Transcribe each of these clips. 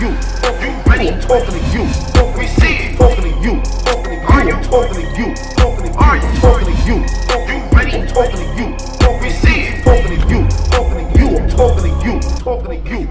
you. I'm talking to you. We see it. Talking to you. Are you talking to you? Are you talking to you? You ready? I'm talking to you. We see it. Talking to you. I'm talking to you. Talking to you.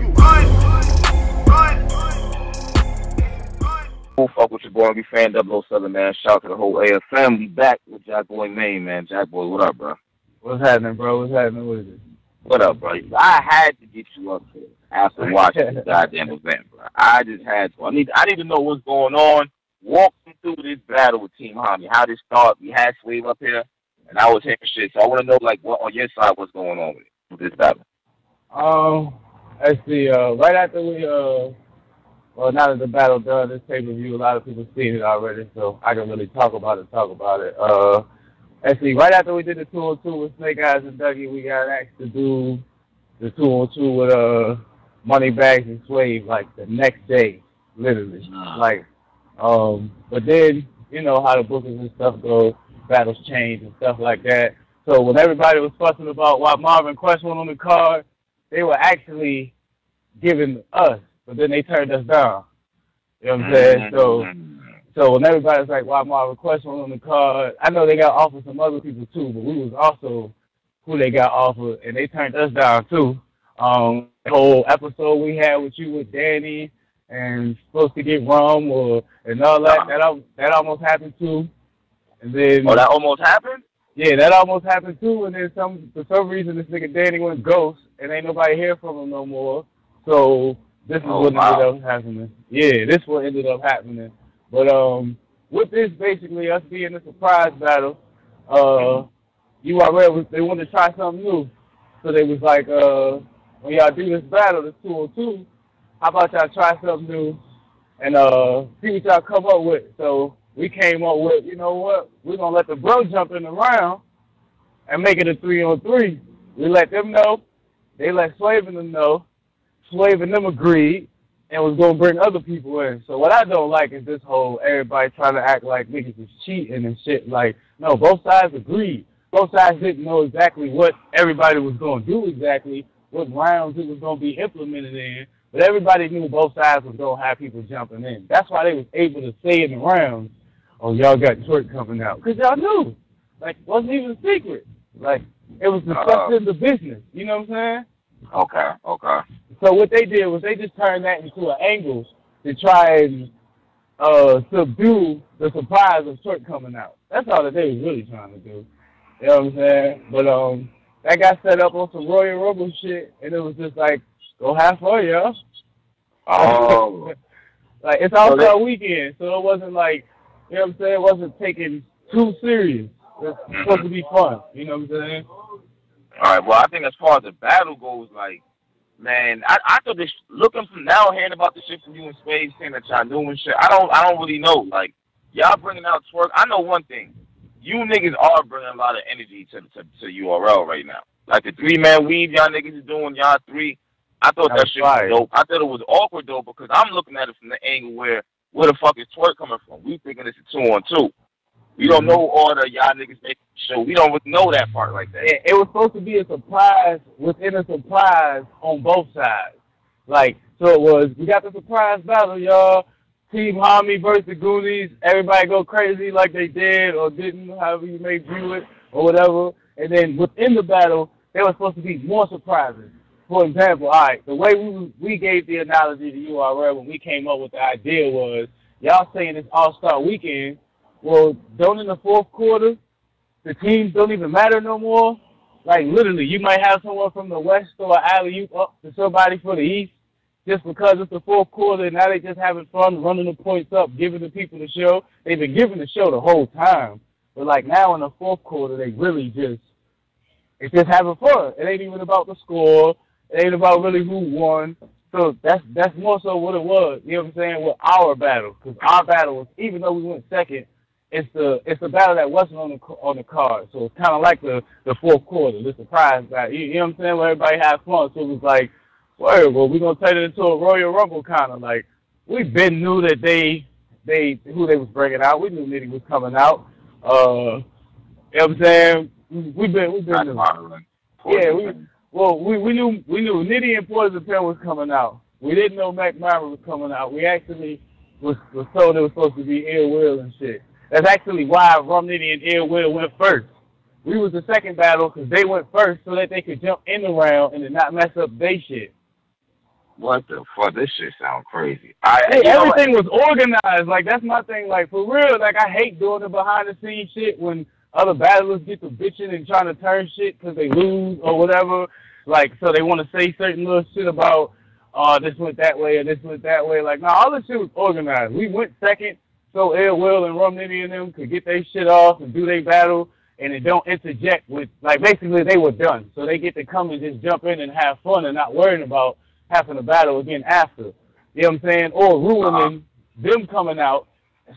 Fuck with your boy, be fan 007, man. Shout out to the whole AFM. We back with Jack Boy Maine, man. Jack Boy, what up, bro? What's happening, bro? What's happening with it? What up, bro? I had to get you up here after watching this goddamn event, bro. I just had to. I need to know what's going on. Walk me through this battle with Team Hami. How this started? We had Swave up here, and I was hearing shit. So I want to know, like, what on your side, what's going on with this battle? Let's see. Right after we well, now that the battle done, this pay-per-view, a lot of people seen it already, so I can really talk about it. Let's see. Right after we did the 2-on-2 with Snake Eyes and Dougie, we got asked to do the 2-on-2 with Moneybags and Swave like the next day, literally. But then you know how the bookings and stuff go, battles change and stuff like that. So when everybody was fussing about why Marvin Quest went on the card, they were actually giving us. But then they turned us down. You know what I'm saying? So when everybody was like, why Marvin Quest went on the card, I know they got offered some other people too, but we was also who they got offered, and they turned us down too. The whole episode we had with you with Danny and supposed to get rum and all that almost happened too. And then that almost happened? Yeah, that almost happened too. And then for some reason this nigga Danny went ghost, and ain't nobody hear from him no more. So this is what ended up happening. Yeah, this what ended up happening. But with this, basically, us being a surprise battle, URL, they wanted to try something new. So they was like, when y'all do this battle, this 2-on-2, how about y'all try something new and see what y'all come up with. So we came up with, you know what, we're going to let the bro jump in the round and make it a 3-on-3. We let them know. They let Swave and them know. Swave and them agreed and was going to bring other people in. So what I don't like is this whole everybody trying to act like niggas is cheating and shit. Like, no, both sides agreed. Both sides didn't know exactly what everybody was going to do exactly, what rounds it was going to be implemented in. But everybody knew both sides was going to have people jumping in. That's why they was able to say in the rounds, oh, y'all got Twerk coming out. Because y'all knew. Like, it wasn't even a secret. Like, it was discussed in the business. You know what I'm saying? Okay. So what they did was they just turned that into an angle to try and subdue the surprise of Twerk coming out. That's all that they was really trying to do. You know what I'm saying? But that got set up on some Royal Rumble shit, and it was just like, go have fun, y'all. Oh. Like, it's All-Star Weekend, so it wasn't like, you know what I'm saying, it wasn't taken too serious. It's supposed to be fun, you know what I'm saying? All right, well, I think as far as the battle goes, like, man, I thought this, looking from now, hearing about the shit from you and Swave, saying that y'all knew and shit, I don't really know. Like, y'all bringing out Twerk, I know one thing. You niggas are bringing a lot of energy to URL right now. Like, the 3-man weave y'all niggas is doing, y'all three, I thought that shit was dope. I thought it was awkward, though, because I'm looking at it from the angle where the fuck is Twerk coming from? We thinking it's a 2-on-2. We don't know all the y'all niggas making show. We don't know that part like that. It was supposed to be a surprise within a surprise on both sides. Like, so it was, we got the surprise battle, y'all. Team Hami versus the Goonies. Everybody go crazy like they did or didn't, however you may view it or whatever. And then within the battle, there was supposed to be more surprises. For example, all right, the way we gave the analogy to URL when we came up with the idea was, y'all saying it's All-Star Weekend. Well, don't in the fourth quarter, the teams don't even matter no more. Like, literally, you might have someone from the West or alley-oop up to somebody for the East just because it's the fourth quarter and now they just having fun, running the points up, giving the people the show. They've been giving the show the whole time. But, like, now in the fourth quarter, they really it's just having fun. It ain't even about the score. It ain't about really who won. So that's more so what it was, you know what I'm saying, with our battle. Because our battle was, even though we went second, it's the battle that wasn't on the card. So it's kind of like the fourth quarter, the surprise battle. You know what I'm saying? Where everybody had fun. So it was like, well, we're gonna turn it into a Royal Rumble kind of like. We been knew that who they was bringing out. We knew Nitty was coming out. You know what I'm saying? We've been. Well, we knew Nitty and Poison Pen was coming out. We didn't know Mac Myra was coming out. We actually was told it was supposed to be Ill Will and shit. That's actually why Rum Nitty and Ill Will went first. We was the second battle because they went first so that they could jump in the round and then not mess up they shit. What the fuck? This shit sound crazy. Everything was organized. Like, that's my thing. Like, for real, like, I hate doing the behind-the-scenes shit when other battlers get to bitching and trying to turn shit because they lose or whatever. Like, so they want to say certain little shit about, this went that way or this went that way. Like, nah, all this shit was organized. We went second so Ill Will and Rum Nitty and them could get their shit off and do their battle, and it don't interject with, like, basically they were done. So they get to come and just jump in and have fun and not worrying about having to battle again after. You know what I'm saying? Or ruining them coming out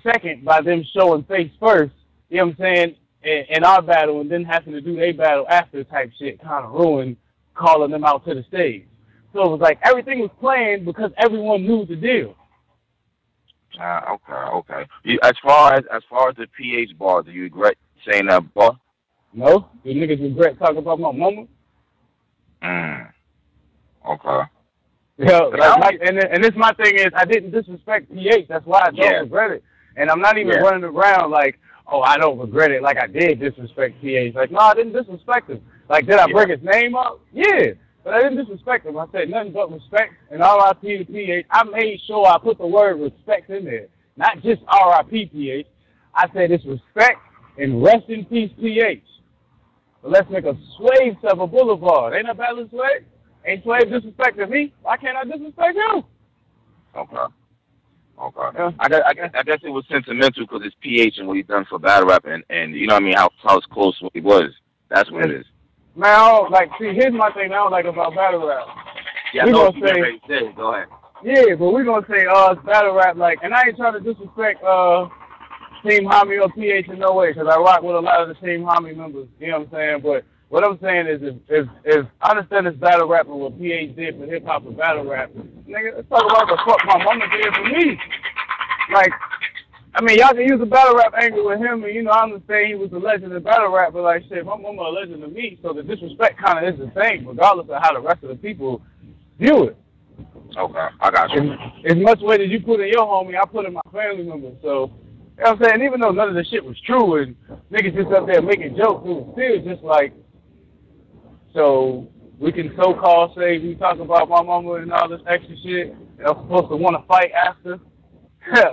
second by them showing face first. You know what I'm saying? In our battle, and then having to do their battle after type shit kind of ruined calling them out to the stage. So it was like everything was planned because everyone knew the deal. Okay. As far as the PH bar, do you regret saying that bar? No, you niggas regret talking about my mama. Okay. Yeah, and this my thing is I didn't disrespect PH. That's why I don't regret it. And I'm not even running around like, oh, I don't regret it. Like I did disrespect PH. Like, no, I didn't disrespect him. Like, did I bring his name up? Yeah. But I didn't disrespect him. I said nothing but respect and RIP to PH. I made sure I put the word respect in there. Not just RIP PH. I said it's respect and rest in peace PH. But let's make a Swave Sever Boulevard. Ain't that battling Swave? Ain't Swave disrespecting me? Why can't I disrespect him? Okay. Yeah. I guess it was sentimental because it's PH and what he's done for battle rap and you know what I mean, how close he was. That's what it is. Man, here's my thing I don't like about battle rap. Yeah, go ahead. Yeah, but we're going to say, it's battle rap, like, and I ain't trying to disrespect Team Homie or PH in no way, because I rock with a lot of the Team Homie members, you know what I'm saying? But what I'm saying is, if I understand this battle rap and what PH did for hip-hop and battle rap, nigga, let's talk about the fuck my mama did for me. Like, I mean, y'all can use a battle rap angle with him, and, you know, I understand he was a legend in battle rap, but, like, shit, my mama a legend to me, so the disrespect kind of is the same, regardless of how the rest of the people view it. Okay, I got you. As much weight as you put in your homie, I put in my family members, so, you know what I'm saying? Even though none of the shit was true, and niggas just up there making jokes, it was still just like, so we can so-called say we talk about my mama and all this extra shit, and I'm supposed to want to fight after,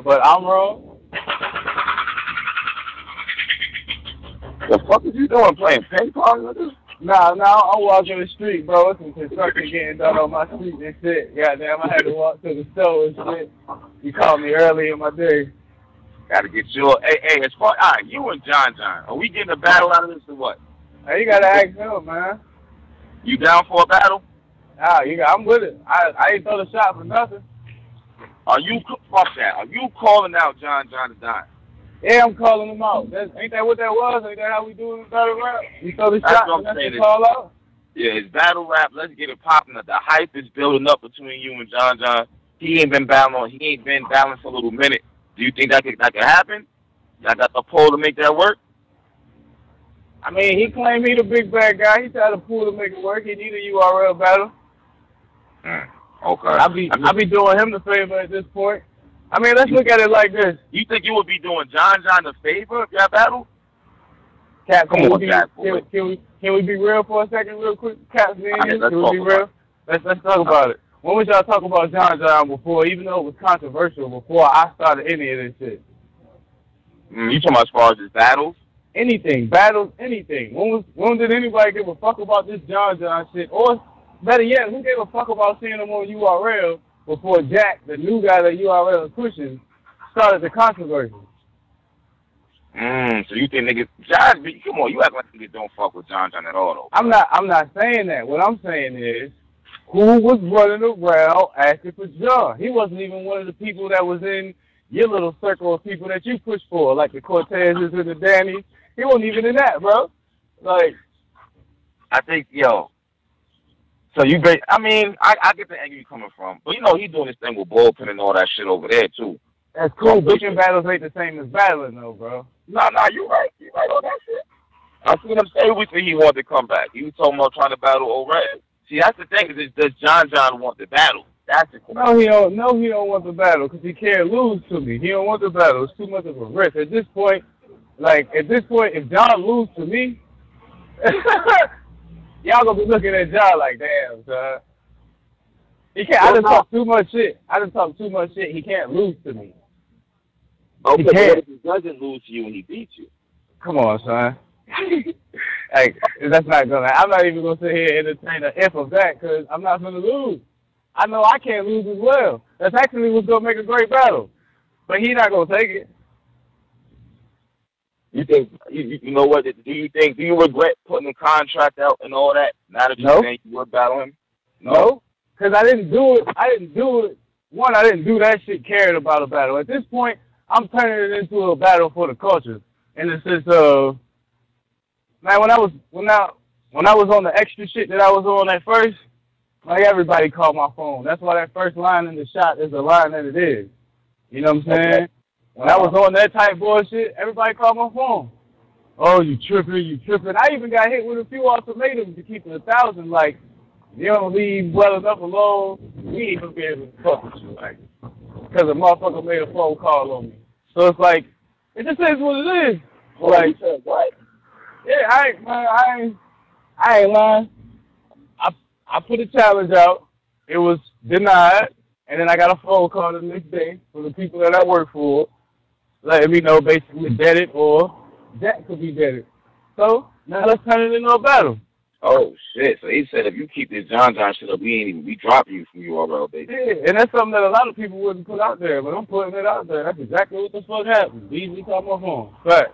but I'm wrong. The fuck is you doing, playing ping pong with this? Nah, I'm walking the street, bro. It's some construction getting done on my street and shit. Goddamn, I had to walk to the store and shit. You called me early in my day. Gotta get you. Hey, as far all right, you and John, are we getting a battle out of this or what? Hey, you gotta ask him, man. You down for a battle? Nah, I'm with it. I ain't throw the shot for nothing. Fuck that. Are you calling out John to die? Yeah, I'm calling him out. Ain't that what that was? Ain't that how we do in battle rap? You throw the shot and that's the call out? Yeah, it's battle rap. Let's get it popping. The hype is building up between you and John. He ain't been battling for a little minute. Do you think that could happen? Y'all got the pull to make that work? I mean, he claimed he the big bad guy. He tried to pull to make it work. He need a URL battle. Okay. I'll be doing him the favor at this point. I mean, let's look at it like this. You think you would be doing John the favor if y'all battle? Cap, can we be real for a second, real quick? Cap, can we be real? Let's talk about it. When was y'all talk about John before, even though it was controversial, before I started any of this shit? You talking about as far as his battles? Anything. Battles, anything. When did anybody give a fuck about this John shit? Or, better yet, who gave a fuck about seeing him on URL before Jack, the new guy that URL is pushing, started the controversy? So you think niggas, John, come on, you act like niggas don't fuck with John at all, though. I'm not saying that. What I'm saying is, who was running around asking for John? He wasn't even one of the people that was in your little circle of people that you push for, like the Cortezes and the Danny. He wasn't even in that, bro. Like, I think, yo. So you, I mean, I get the angle you coming from, but you know he's doing this thing with bullpen and all that shit over there too. That's cool. Bitching battles ain't the same as battling, though, bro. Nah, you right. You right on that shit. I seen him say we think he wanted to come back. He was talking about trying to battle O'Red. See, that's the thing. Is does John want the battle? That's the question. No, he don't. No, he don't want the battle because he can't lose to me. He don't want the battle. It's too much of a risk. At this point, if John lose to me, y'all gonna be looking at John like, damn, son. He can't. I done talk too much shit. He can't lose to me. Okay, but what if he doesn't lose to you and he beats you? Come on, son. Like, that's not gonna. I'm not even gonna sit here and entertain the if of that because I'm not gonna lose. I know I can't lose as well. That's actually what's gonna make a great battle. But he's not gonna take it. You think you know what? Do you regret putting the contract out and all that? Now that you're saying you would battle him? No, because I didn't do it. One, I didn't do that shit caring about a battle. At this point, I'm turning it into a battle for the culture. In the sense of, man, when I was on the extra shit that I was on at first, like everybody called my phone. That's why that first line in the shot is the line that it is. You know what I'm saying? Okay. When I was on that type bullshit, everybody called my phone. Oh, you tripping. I even got hit with a few ultimatums to keep it 1,000. Like, you don't leave well enough alone, we ain't gonna be able to fuck with you. Like, because a motherfucker made a phone call on me. So it's like, it just is what it is. Like, what? Yeah, I ain't lying. I put a challenge out. It was denied. And then I got a phone call the next day from the people that I work for, letting me know basically deaded or that could be deaded. So now let's turn it into a battle. Oh shit! So he said if you keep this John shit up, we dropping you from URL, baby. Yeah, and that's something that a lot of people wouldn't put out there, but I'm putting it out there. That's exactly what the fuck happened. Beasley called my phone. Fact.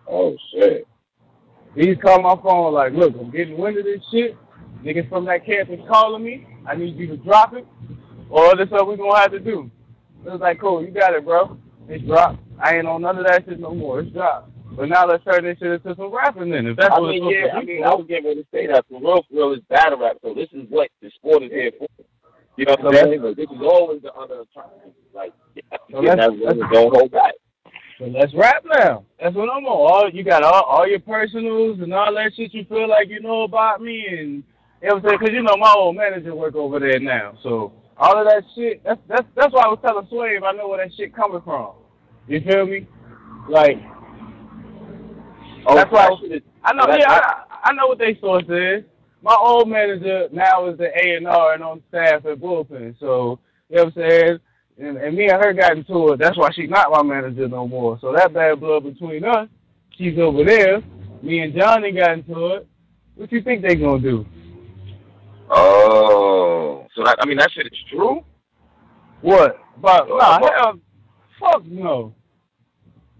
Oh shit. Beasley called my phone like, look, I'm getting wind of this shit. Niggas from that campus calling me. I need you to drop it, or this is what we gonna have to do. It was like, cool, you got it, bro. It's dropped. I ain't on none of that shit no more. It's dropped. But now let's turn this shit into some rapping then. If that's I was getting ready to say that. For real, it's battle rap. So this is what the sport is here for. You know what I'm saying? Like, this is always the other tournament. Like, don't hold back. So let's rap now. That's what I'm on. You got all your personals and all that shit you feel like you know about me. And, you know what I'm saying? Because, you know, my old manager work over there now. So all of that shit, that's why I was telling Swave I know where that shit coming from. You feel me? Like, that's why I know. Yeah, I know what they source is. My old manager now is the A&R and on staff at Bullpen. So you know what I'm saying. And me and her got into it. That's why she's not my manager no more. So that bad blood between us. She's over there. Me and Johnny got into it. What you think they gonna do? Oh, so that shit is true. What? But hell, fuck no.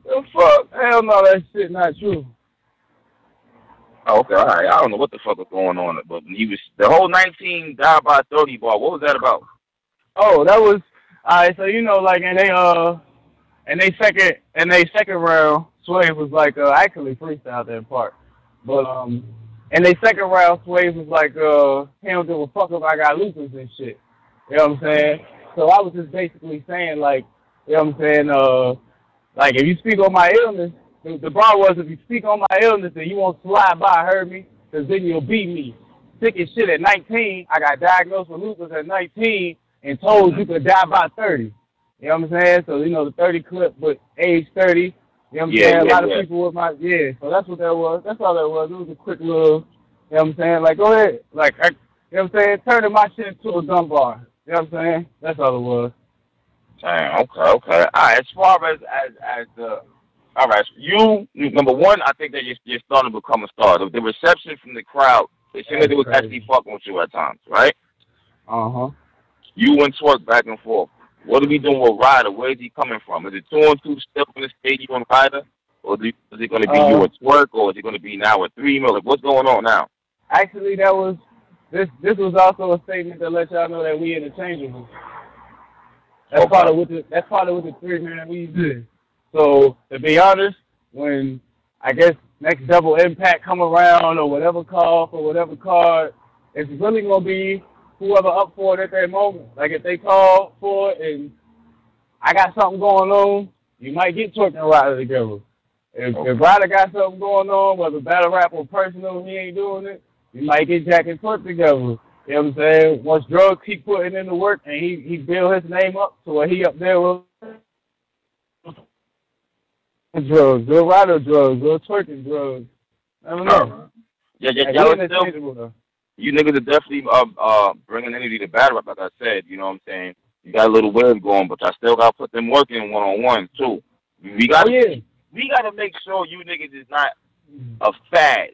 Hell no, that shit not true. Oh, okay, all right. I don't know what the fuck was going on, but the whole 19 died by 30 bar. What was that about? Oh, that was alright. So you know, like in they second round, Swave was like actually freestyled that part, but in they second round, Swave was like he don't give a fuck if I got lupus and shit. You know what I'm saying? So I was just basically saying like, you know what I'm saying? Like if you speak on my illness. The bar was, if you speak on my illness, then you won't slide by, heard me? Because then you'll beat me. Sick as shit at 19. I got diagnosed with lupus at 19 and told you could die by 30. You know what I'm saying? So, you know, the 30 clip, but age 30. You know what I'm saying? A lot of people with my, so that's what that was. That's all that was. It was a quick little, you know what I'm saying? Like, go ahead. Like, you know what I'm saying? Turning my shit into a gun bar. You know what I'm saying? That's all it was. Damn, okay. All right, as far as the... All right, so you, number one, I think that you're starting to become a star. The reception from the crowd, they seem like they was actually fucking with you at times, right? Uh-huh. You and Twerk back and forth. What are we doing with Ryder? Where is he coming from? Is it 2-on-2 still in the stage you and Ryder? Or is it going to be you and Twerk? Or is it going to be now a 3 mil? Like, what's going on now? Actually, this was also a statement to let y'all know that we interchangeable. That's part of what the 3 man we did. So, to be honest, when, I guess, next Double Impact come around or whatever call for whatever card, it's really going to be whoever up for it at that moment. Like, if they call for it and I got something going on, you might get Twerk and Ryder together. If Ryder got something going on, whether battle rap or personal, he ain't doing it, We might get Jack and Twerk together. You know what I'm saying? Once Drugs keep putting in the work and he build his name up to where he up there with drugs, Lil Ryder drugs, Lil Twerking drugs. I don't know. Yeah, you niggas are definitely bringing energy to battle, like I said. You know what I'm saying? You got a little wave going, but I still got to put them working one-on-one, too. We got to make sure you niggas is not a fad.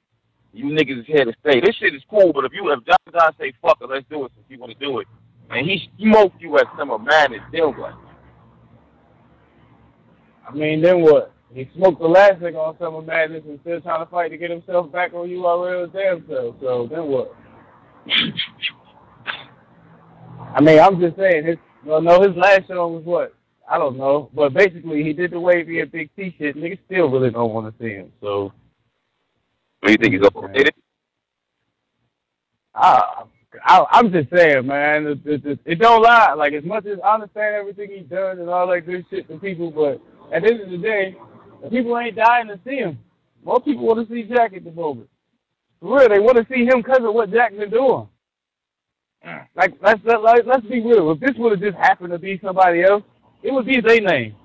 You niggas is here to stay. This shit is cool, but if John say, fuck it, let's do it since you want to do it, and he smoked you at Summer Madness, then what? I mean, then what? He smoked the last nigga on Summer Madness and still trying to fight to get himself back on URL's damn self. So then what? I mean, I'm just saying. His last show was what? I don't know. But basically, he did the Wavy and Big T shit. Niggas still really don't want to see him. So. What do you think he's overrated? I'm just saying, man. It don't lie. Like, as much as I understand everything he's done and all that good shit to people, but at the end of the day, the people ain't dying to see him. Most people want to see Jack at the moment. For real, they want to see him because of what Jack been doing. Like, let's be real. If this would have just happened to be somebody else, it would be their name.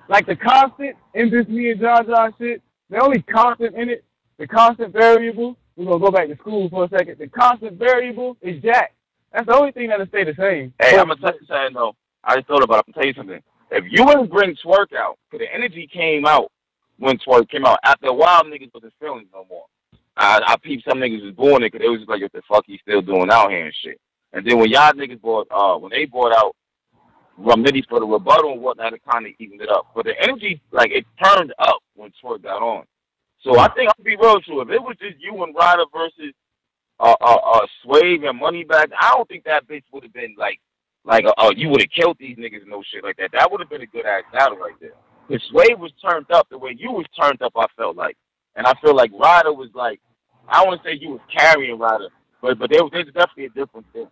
Like, the constant in this me and John shit, the only constant in it, the constant variable, we're going to go back to school for a second, the constant variable is Jack. That's the only thing that'll stay the same. Hey, I'm going to tell you something, though. I just thought about it. I'm going to tell you something. If you wouldn't bring Twerk out, because the energy came out when Twerk came out, after a while, niggas wasn't feeling no more. I peeped some niggas was doing it because they was just like, what the fuck he still doing out here and shit. And then when y'all niggas when they brought out Rumnitty for the rebuttal and whatnot, it kind of evened it up. But the energy, like, it turned up when Twerk got on. So I think I'll be real true. If it was just you and Ryder versus Swave and Moneybagg, I don't think that bitch would have been like you would have killed these niggas and no shit like that. That would have been a good ass battle right there. If Swave was turned up the way you was turned up, I felt like. And I feel like Ryder was like, I don't want to say you was carrying Ryder, but there's definitely a difference there.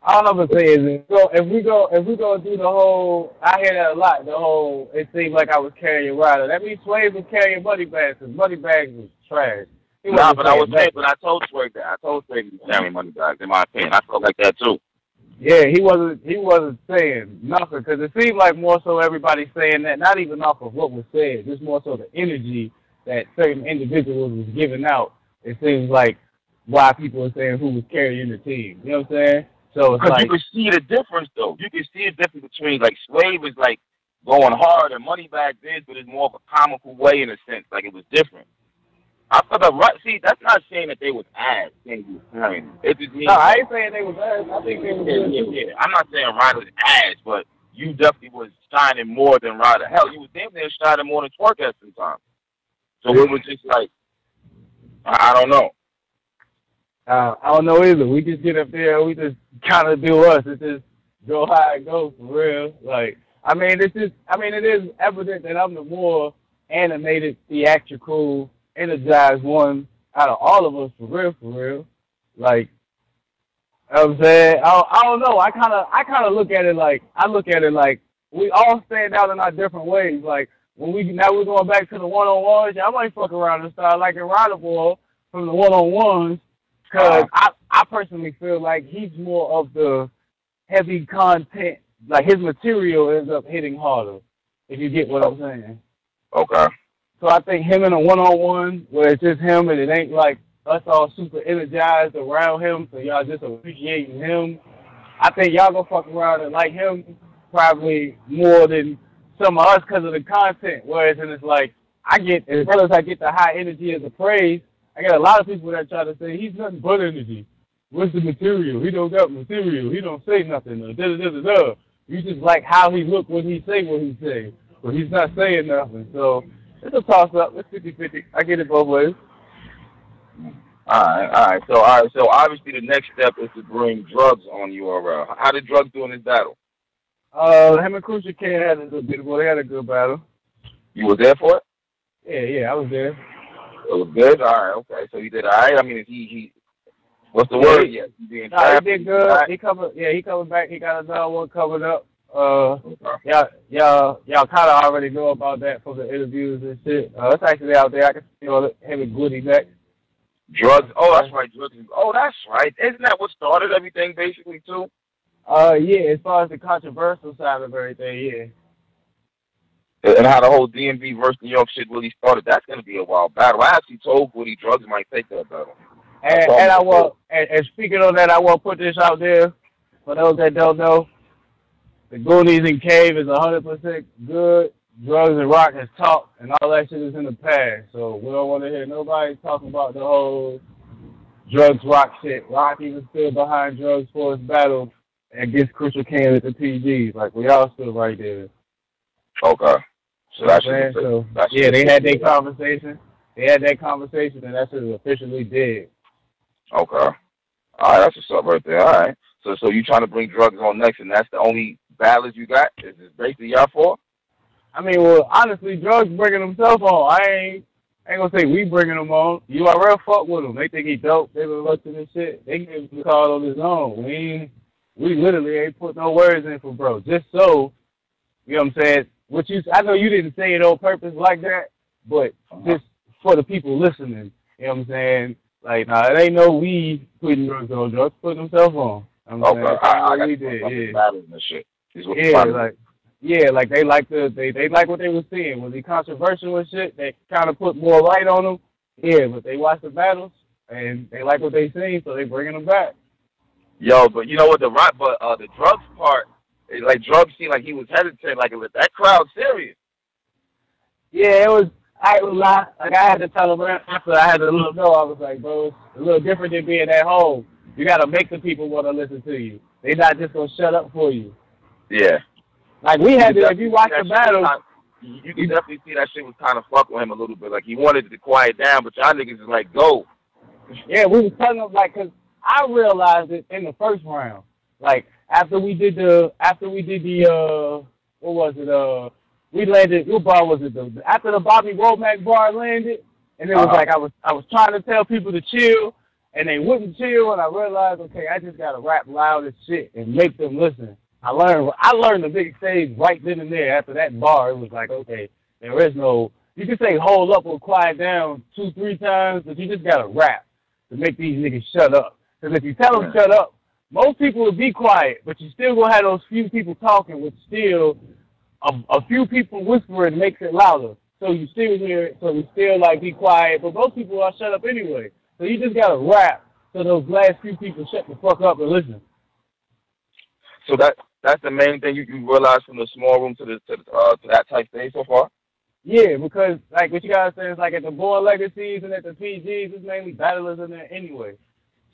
I don't know what to say. If we go do the whole, I hear that a lot. The whole, it seemed like I was carrying Ryder. That means Swave was carrying Moneybagg because Moneybagg was trash. But I told Swave that. I told Swave he was carrying Moneybagg. In my opinion, I felt like that too. Yeah, he wasn't saying nothing because it seemed like more so everybody saying that, not even off of what was said, just more so the energy that certain individuals was giving out. It seems like why people are saying who was carrying the team. You know what I'm saying? So it's like, you can see the difference though. You can see the difference between like Swave is like going hard and Moneybagg did, but it's more of a comical way in a sense. Like it was different. I feel like that's not saying that they was ass. It just means I ain't saying they was ass. I think they was good. Yeah. I'm not saying Ryder was ass, but you definitely was shining more than Ryder. Hell, you was damn near shining more than Twerk at some time. So it was just like, I don't know. I don't know either. We just get up there, we just kind of do us. It just go how it goes for real. Like, it is evident that I'm the more animated, theatrical, energized one out of all of us for real. Like, you know what I'm saying? I don't know. I kind of look at it like we all stand out in our different ways. Like, now we're going back to the one-on-ones. I might fuck around and start liking Ryder Boy from the one-on-ones because I personally feel like he's more of the heavy content. Like, his material ends up hitting harder, if you get what I'm saying. Okay. So I think him in a one-on-one where it's just him and it ain't like us all super energized around him, so y'all just appreciating him. I think y'all gonna fuck around and like him probably more than some of us because of the content. Whereas it's like, as well as I get the high energy as a praise, I got a lot of people that try to say he's nothing but energy. What's the material? He don't got material. He don't say nothing. You just like how he look when he say what he say, but he's not saying nothing. So it's a toss-up. It's 50-50. I get it both ways. All right. So obviously the next step is to bring Drugs on URL. How did Drugs do in this battle? Him and Crucial K had a good battle. They had a good battle. You was there for it? Yeah, I was there. It was good? All right, okay. So he did all right? I mean, he what's the word? Yeah, he did good. Right? He covered back. He got another one covered up. Y'all kind of already know about that from the interviews and shit. It's actually out there. I can see all him and Goody next. Drugs. Oh, that's right. Drugs. Oh, that's right. Isn't that what started everything, basically, too? Yeah, as far as the controversial side of everything, yeah. And how the whole DMV versus New York shit really started. That's going to be a wild battle. I actually told Woody Drugs might take that battle. And I will. And speaking of that, I will put this out there for those that don't know. The Goonies and Cave is 100% good. Drugs and Rock has talked, and all that shit is in the past. So we don't want to hear nobody talking about the whole Drugs Rock shit. Rock even stood behind Drugs for his battle against Crucial King at the PGs. Like, we all stood right there. Okay. So that's yeah, they had their conversation. They had that conversation, and that's officially dead. Okay. All right, that's what's up right there. All right. So you trying to bring Drugs on next, and that's the only battles you got? Is this basically y'all four? I mean, well, honestly, Drugs bringing himself on. I ain't gonna say we bringing him on. URL fuck with him. They think he dope. They been listening to shit. They give him the call on his own. We literally ain't put no words in for bro. Just so, you know what I'm saying? I know you didn't say it on purpose like that, but just for the people listening, you know what I'm saying? Like, nah, it ain't no we putting Drugs on. Drugs putting himself on. You know what I'm saying? We did, yeah. Yeah, like they like what they were seeing. Was he controversial and shit? They kind of put more light on him. Yeah, but they watched the battles and they like what they seen, so they bringing him back. Yo, but you know what, the Drugs part, like Drugs seemed like he was hesitant, like that crowd serious. Yeah, it was. I was lie. Like I had to tell him after I had to let him know. I was like, bro, it's a little different than being at home. You got to make the people want to listen to you. They not just gonna shut up for you. Yeah. Like we had to, if you watch the battle, you can definitely see that shit was kind of fucking with him a little bit. Like he wanted to quiet down, but y'all niggas is like, go. Yeah, we was telling him like, cause I realized it in the first round. Like after we did the what was it? We landed. What bar was it? After the Bobby Womack bar landed, and it was like I was trying to tell people to chill, and they wouldn't chill, and I realized, okay, I just gotta rap loud as shit and make them listen. I learned the big stage right then and there. After that bar, it was like, okay, there is no, you can say hold up or quiet down 2-3 times, but you just got to rap to make these niggas shut up. Because if you tell them shut up, most people will be quiet, but you still going to have those few people talking with still a few people whispering makes it louder. So you still hear it, so we still like be quiet, but most people are shut up anyway. So you just got to rap so those last few people shut the fuck up and listen. So that's the main thing you realize from the small room to that type stage so far? Yeah, because like what you guys say is like at the Born Legacies and at the PGs, it's mainly battlers in there anyway.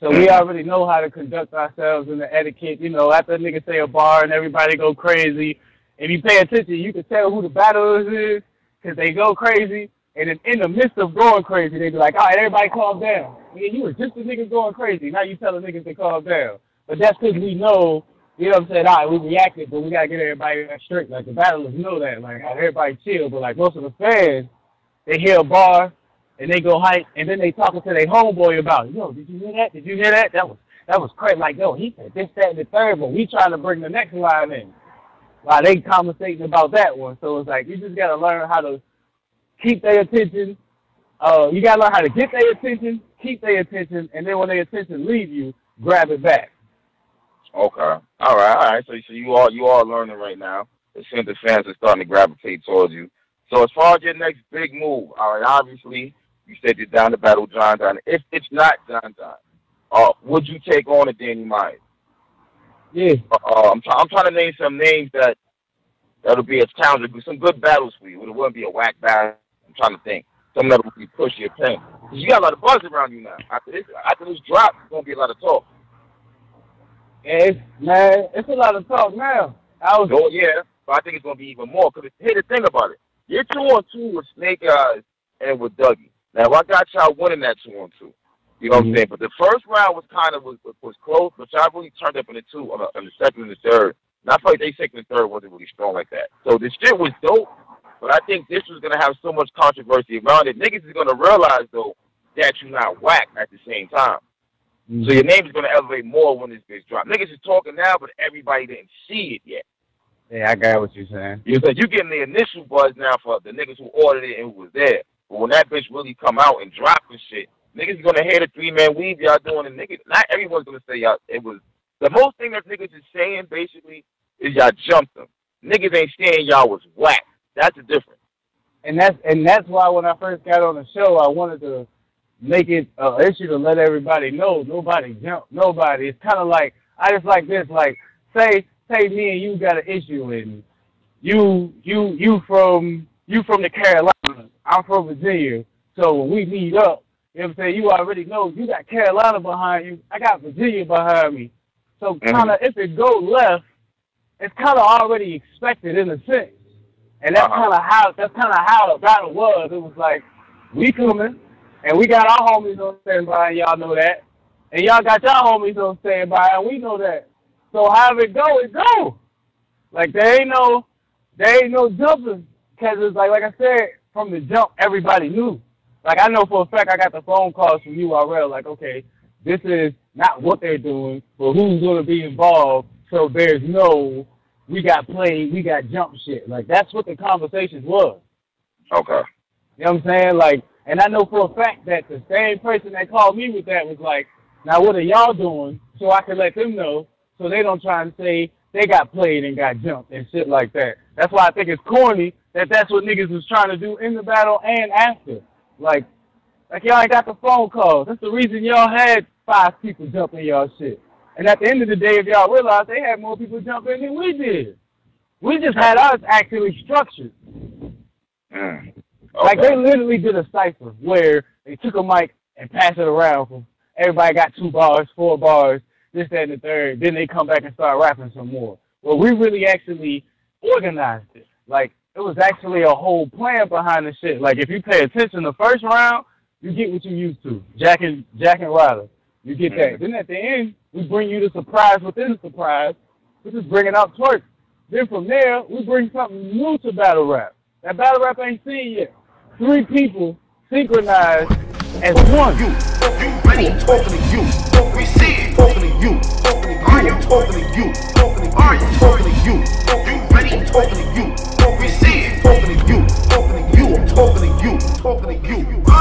So we already know how to conduct ourselves in the etiquette. You know, after a nigga say a bar and everybody go crazy, if you pay attention, you can tell who the battlers is because they go crazy. And then in the midst of going crazy, they be like, all right, everybody calm down. Yeah, you were just the niggas going crazy. Now you telling niggas to calm down. But that's because we know, you know what I'm saying, all right, we reacted, but we got to get everybody straight. Like, the battlers know that. Like, everybody chill. But, like, most of the fans, they hear a bar, and they go hype, and then they talking to their homeboy about it. Yo, did you hear that? Did you hear that? That was crazy. Like, yo, he said this, that, and the third, but we trying to bring the next line in. While they conversating about that one. So it's like, you just got to learn how to keep their attention. You got to learn how to get their attention, keep their attention, and then when their attention leave you, grab it back. Okay. All right. So you all learning right now. It seems the fans are starting to gravitate towards you. So as far as your next big move, all right, obviously, you said you're down to battle John Don. If it's not John Don, would you take on a Danny Myers? Yeah. I'm trying to name some names that'll be a challenge, some good battles for you. It wouldn't be a whack battle. I'm trying to think. Something that would be pushy your pain. Because you got a lot of buzz around you now. After this drop, it's going to be a lot of talk. Yeah, it's a lot of talk now. Yeah, but I think it's going to be even more. Because here's the thing about it. You're 2-on-2 with Snake Eyes and with Dougie. Now, I got y'all winning that 2-on-2. You know what I'm saying? But the first round was close, but y'all really turned up in the two on the second and the third. And I feel like they second and third wasn't really strong like that. So the shit was dope, but I think this was going to have so much controversy around it. Niggas is going to realize, though, that you're not whack at the same time. Mm-hmm. So your name is going to elevate more when this bitch drop. Niggas is talking now, but everybody didn't see it yet. Yeah, I got what you're saying. You said you getting the initial buzz now for the niggas who ordered it and who was there. But when that bitch really come out and drop the shit, Niggas is gonna hear the 3-man weave y'all doing, and niggas, not everyone's gonna say y'all. It was the most thing that niggas is saying basically is y'all jumped them. Niggas ain't saying y'all was whack. That's the difference. And that's why when I first got on the show, I wanted to make it an issue to let everybody know nobody jumped nobody. It's kind of like, I just like this, like, say me and you got an issue, and you from the Carolinas, I'm from Virginia, so when we meet up, you know what I'm saying, you already know you got Carolina behind you, I got Virginia behind me, so kind of if it go left, it's kind of already expected in a sense, and that's kind of how the battle was. It was like, we coming, and we got our homies on standby, and y'all know that, and y'all got y'all homies on standby, and we know that. So how it go. Like there ain't no jumping, because it's like I said, from the jump, everybody knew. Like I know for a fact I got the phone calls from URL, like, okay, this is not what they're doing, but who's going to be involved, so there's no, we got played, we got jump shit. Like that's what the conversations was. Okay. You know what I'm saying? Like, and I know for a fact that the same person that called me with that was like, now what are y'all doing, so I can let them know, so they don't try and say they got played and got jumped and shit like that. That's why I think it's corny that that's what niggas was trying to do in the battle and after. Like y'all ain't got the phone calls. That's the reason y'all had 5 people jumping y'all shit. And at the end of the day, if y'all realize they had more people jumping than we did. We just had ours actually structured. Okay. Like they literally did a cipher where they took a mic and passed it around. Everybody got 2 bars, 4 bars, this, that, and the third. Then they come back and start rapping some more. Well, we really actually organized it. Like, it was actually a whole plan behind the shit. Like, if you pay attention the first round, you get what you used to. Jack and Ryder. You get that. Then at the end, we bring you the surprise within the surprise, which is bringing out Twerk. Then from there, we bring something new to battle rap. That battle rap ain't seen yet. 3 people synchronized as one. You ready? Talking to you. We see it. Talking to you. Are you talking to you? Are you talking to you? You ready? Talking to you. We see it. Talking to you. I'm talking to you. Talking to you.